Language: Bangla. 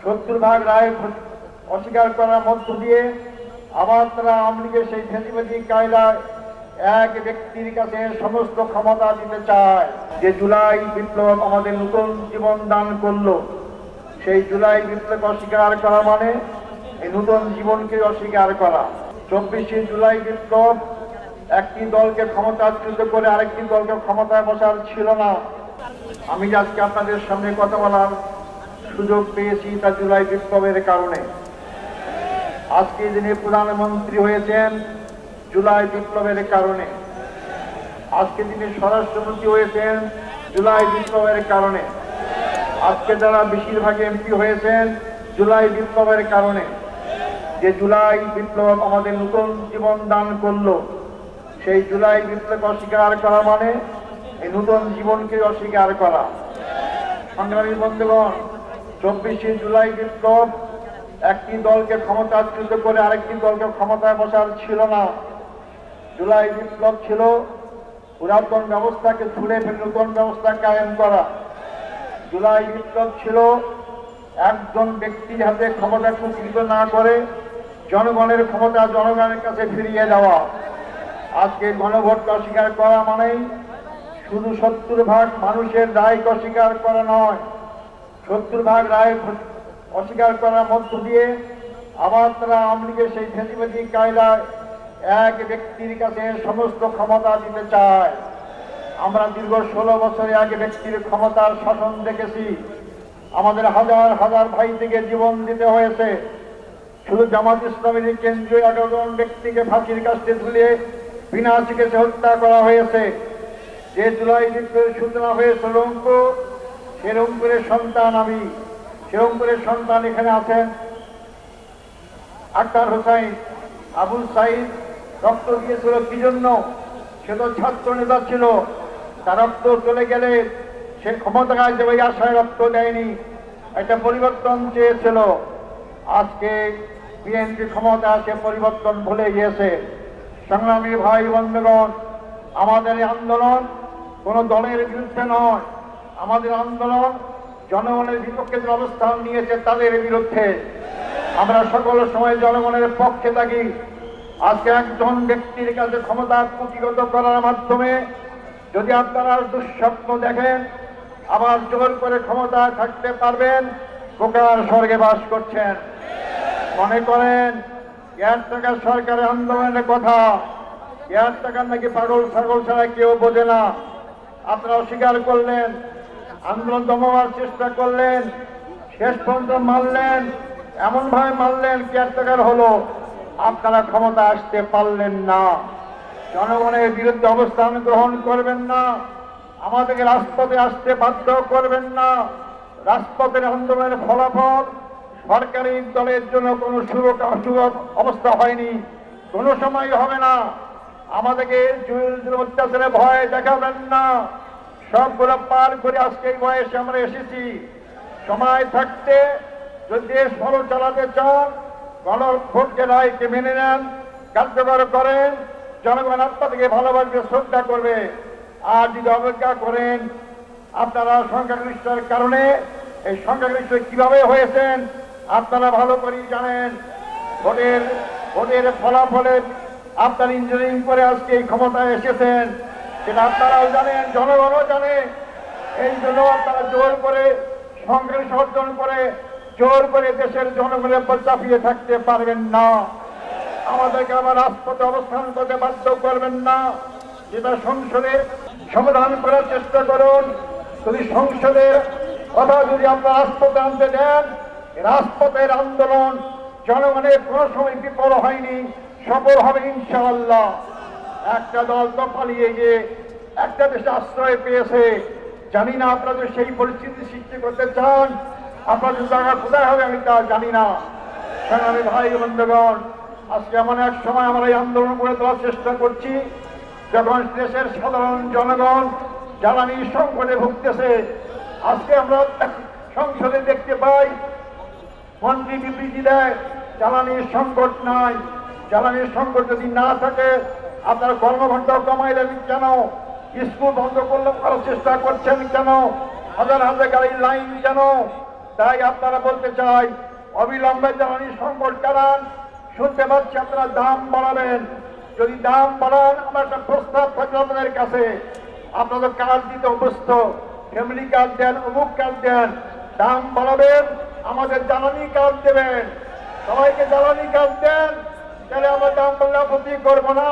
70 ভাগ রায় অস্বীকার করার মধ্য দিয়ে আবার তারা আওয়ামী লীগের সেই ফেঁসিবাদী কায়দায় এক ব্যক্তির কাছে সমস্ত ক্ষমতা দিতে চায়। যে জুলাই বিপ্লব আমাদের নতুন জীবন দান করলো, সেই জুলাই বিপ্লব অস্বীকার করা মানে এই নতুন জীবনকে অস্বীকার করা। 24শে জুলাই বিপ্লব একটি দলকে ক্ষমতাচ্যুত করে আরেকটি দলকে ক্ষমতায় বসার ছিল না। আমি আজকে আপনাদের সামনে কথা বলার সুযোগ পেয়েছি তা জুলাই বিপ্লবের কারণে। আজকে যিনি প্রধানমন্ত্রী হয়েছেন জুলাই বিপ্লবের কারণে, আজকে তিনি স্বরাষ্ট্রমন্ত্রী হয়েছেন জুলাই বিপ্লবের কারণে, আজকে যারা বেশিরভাগ এমপি হয়েছেন জুলাই বিপ্লবের কারণে। যে জুলাই বিপ্লব আমাদের নতুন জীবন দান করলো, সেই জুলাই বিপ্লব অস্বীকার করা মানে এই নতুন জীবনকে অস্বীকার করা। সংগ্রামী বন্ধুগণ, 24শে জুলাই বিপ্লব একটি দলকে ক্ষমতাচ্যুত করে আরেকটি দলকে ক্ষমতায় বসার ছিল না। জুলাই বিপ্লব ছিল পুরাতন ব্যবস্থাকে ছুড়ে ফেলে নতুন ব্যবস্থা কায়েম করা। জুলাই বিপ্লব ছিল একজন ব্যক্তির হাতে ক্ষমতা কুক্ষিগত না করে জনগণের ক্ষমতা জনগণের কাছে ফিরিয়ে দেওয়া। আজকে গণভোটকে অস্বীকার করা মানেই শুধু 70 ভাগ মানুষের রায়কে অস্বীকার করা নয়, 70 ভাগ রায় অস্বীকার করার মধ্য দিয়ে আবার তারা আওয়ামী লীগের সেই ফেঁসিবাদী কায়দায় এক ব্যক্তির কাছে সমস্ত ক্ষমতা দিতে চায়। আমরা দীর্ঘ 16 বছরে এক ব্যক্তির ক্ষমতার শাসন দেখেছি। আমাদের হাজার হাজার ভাই থেকে জীবন দিতে হয়েছে। শুধু জামাত ইসলামের কেন্দ্রীয় 11 জন ব্যক্তিকে ফাঁসির কাস্টে ঝুলিয়ে বিনা চিকিৎসা হত্যা করা হয়েছে। যে জুলাই বিপ্লবের সূচনা হয়েছে রংপুর, সে রংপুরের সন্তান আমি। সে রংপুরের সন্তান এখানে আছেন আক্তার হোসাইন। আবুল সাইদ রক্ত দিয়েছিল কি জন্য? সে তো ছাত্র নেতা ছিল। তার রক্ত চলে গেলে সে ক্ষমতায় যাবে এই আশায় রক্ত দেয়নি, একটা পরিবর্তন চেয়েছিল। আজকে বিএনপি ক্ষমতা সে পরিবর্তন ভুলে গিয়েছে। সংগ্রামী ভাই বন্ধুগণ, আমাদের এই আন্দোলন কোন দলের বিরুদ্ধে নয়, আমাদের আন্দোলন জনগণের বিপক্ষে যে অবস্থান নিয়েছে তাদের বিরুদ্ধে। আমরা সকল সময় জনগণের পক্ষে থাকি। আজকে একজন ব্যক্তির কাছে ক্ষমতা কুক্ষিগত করার মাধ্যমে যদি আপনারা দুঃস্বপ্ন দেখেন আবার জোর করে ক্ষমতায় থাকতে পারবেন, বোকার স্বর্গে বাস করছেন। মনে করেন টাকার সরকারের আন্দোলনের কথা, টাকার নাকি পাগল ছাগল ছাড়া কেউ বোঝে না। আপনারা অস্বীকার করলেন, আন্দোলন দমাবার চেষ্টা করলেন, শেষ পর্যন্ত মারলেন, এমন ভাবে মারলেন কেয়ারটেকার হলো। আপনারা ক্ষমতা আসতে পারলেন না। জনগণের বিরুদ্ধে অবস্থান গ্রহণ করবেন না, আমাদেরকে রাজপথে আসতে বাধ্য করবেন না। রাজপথের আন্দোলনের ফলাফল সরকারি দলের জন্য কোনো শুভ অবস্থা হয়নি, কোনো সময় হবে না। আমাদেরকে জুলুম অত্যাচারে ভয় দেখাবেন না। সবগুলো পার করে আজকে এই বয়সে আমরা এসেছি। সময় থাকতে যদি দেশ ভালো চালাতে চান, গণভোটকে রায়কে মেনে নেন, কার্যকর করেন, জনগণ আপনাদেরকে ভালোবাসবে, শ্রদ্ধা করবে। আর যদি অপেক্ষা করেন, আপনারা সংখ্যাগরিষ্ঠের কারণে, এই সংখ্যাগরিষ্ঠ কিভাবে হয়েছেন আপনারা ভালো করেই জানেন। ভোটের ফলাফলে আপনারা ইঞ্জিনিয়ারিং করে আজকে এই ক্ষমতায় এসেছেন, সেটা আপনারাও জানেন, জনগণও জানে। এই জন্য আপনারা জোর করে সংখ্যাগরিষ্ঠ অর্জন করে জোর করে দেশের জনগণের উপর চাপিয়ে থাকতে পারবেন না। আমাদেরকে আবার রাজপথে অবস্থান করতে বাধ্য করবেন না। যেটা সংসদে সমাধান করার চেষ্টা করুন। যদি সংসদের কথা যদি আপনারা রাজপথে আনতে দেন, রাজপথের আন্দোলন জনগণের কোনো সময় বিফল হয়নি, সফল হবে ইনশাআল্লাহ। একটা দল তো পালিয়ে গিয়ে একটা দেশে আশ্রয় পেয়েছে। জানি না আপনাদের সেই পরিস্থিতি সৃষ্টি করতে চান, আপনাদের জায়গা কোথায় হবে আমি তা জানি না। সংগ্রামী ভাই বন্ধুগণ, আজকে এমন এক সময় আমরা এই আন্দোলন করে তোলার চেষ্টা করছি যখন দেশের সাধারণ জনগণ জ্বালানি সংকটে ভুগতেছে। আজকে আমরা সংসদে দেখতে পাই মন্ত্রী বিবৃতি দেয় জ্বালানির সংকট নাই। জ্বালানির সংকট যদি না থাকে আপনারা কর্মঘণ্টা কমাইলেন কেন? স্কুল বন্ধ করার চেষ্টা করছেন কেন? হাজার হাজার গাড়ির লাইন কেন? তাই আপনারা বলতে চাই অবিলম্বে জ্বালানি সংকট চালান। শুনতে পাচ্ছি আপনারা দাম বাড়াবেন। যদি দাম বাড়ান, আমার একটা প্রস্তাব থাকবে আপনাদের কাছে। আপনাদের কার্ড দিতে অভ্যস্ত, ফ্যামিলি কার্ড দেন, অমুক কার্ড দেন, দাম বাড়াবেন, আমাদের জ্বালানি কার্ড দেবেন, সবাইকে জ্বালানি কার্ড দেন, তাহলে আমরা দাম বাড়লে আপত্তি করবো না।